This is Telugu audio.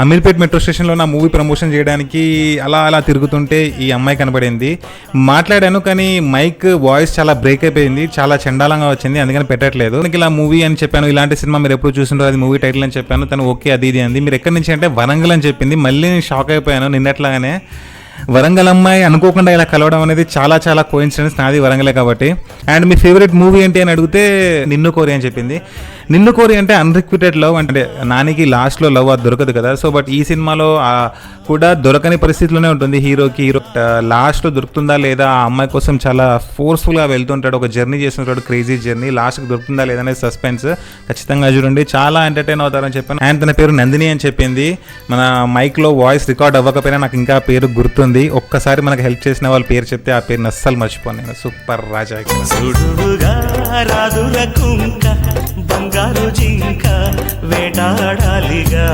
అమీర్పేట్ మెట్రో స్టేషన్లో నా మూవీ ప్రమోషన్ చేయడానికి అలా అలా తిరుగుతుంటే ఈ అమ్మాయి కనబడింది. మాట్లాడాను కానీ మైక్ వాయిస్ చాలా బ్రేక్ అయిపోయింది, చాలా చండాలంగా వచ్చింది, అందుకని పెట్టట్లేదు. నాకు ఇలా మూవీ అని చెప్పాను, ఇలాంటి సినిమా మీరు ఎప్పుడు చూసింటారు, అది మూవీ టైటిల్ అని చెప్పాను. తను ఓకే అది ఇది అంది. మీరు ఎక్కడి నుంచి అంటే వరంగల్ అని చెప్పింది. మళ్ళీ నేను షాక్ అయిపోయాను. నిన్నట్లాగానే వరంగల్ అమ్మాయి అనుకోకుండా ఇలా కలవడం అనేది చాలా చాలా కోఇన్సిడెన్స్. నాది వరంగలే కాబట్టి. అండ్ మీ ఫేవరెట్ మూవీ ఏంటి అని అడిగితే నిన్ను కోరి అని చెప్పింది. నిన్ను కోరి అంటే అన్రిక్విటెడ్ లవ్, అంటే నానికి లాస్ట్లో లవ్ అది దొరకదు కదా. సో బట్ ఈ సినిమాలో కూడా దొరకని పరిస్థితిలోనే ఉంటుంది హీరోకి. లాస్ట్లో దొరుకుతుందా లేదా, ఆ అమ్మాయి కోసం చాలా ఫోర్స్ఫుల్గా వెళ్తుంటాడు, ఒక జర్నీ చేస్తుంటాడు, క్రేజీ జర్నీ. లాస్ట్కి దొరుకుతుందా లేదా అనేది సస్పెన్స్. ఖచ్చితంగా చూడండి, చాలా ఎంటర్టైన్ అవుతారని చెప్పాను. అండ్ తన పేరు నందిని అని చెప్పింది. మన మైక్లో వాయిస్ రికార్డ్ అవ్వకపోయినా నాకు ఇంకా పేరు గుర్తుంది. ఒక్కసారి మనకు హెల్ప్ చేసిన వాళ్ళ పేరు చెప్తే ఆ పేరుని అస్సలు మర్చిపోను నేను. సూపర్ రాజా. బంగారు జింక వేటాడాలిగా.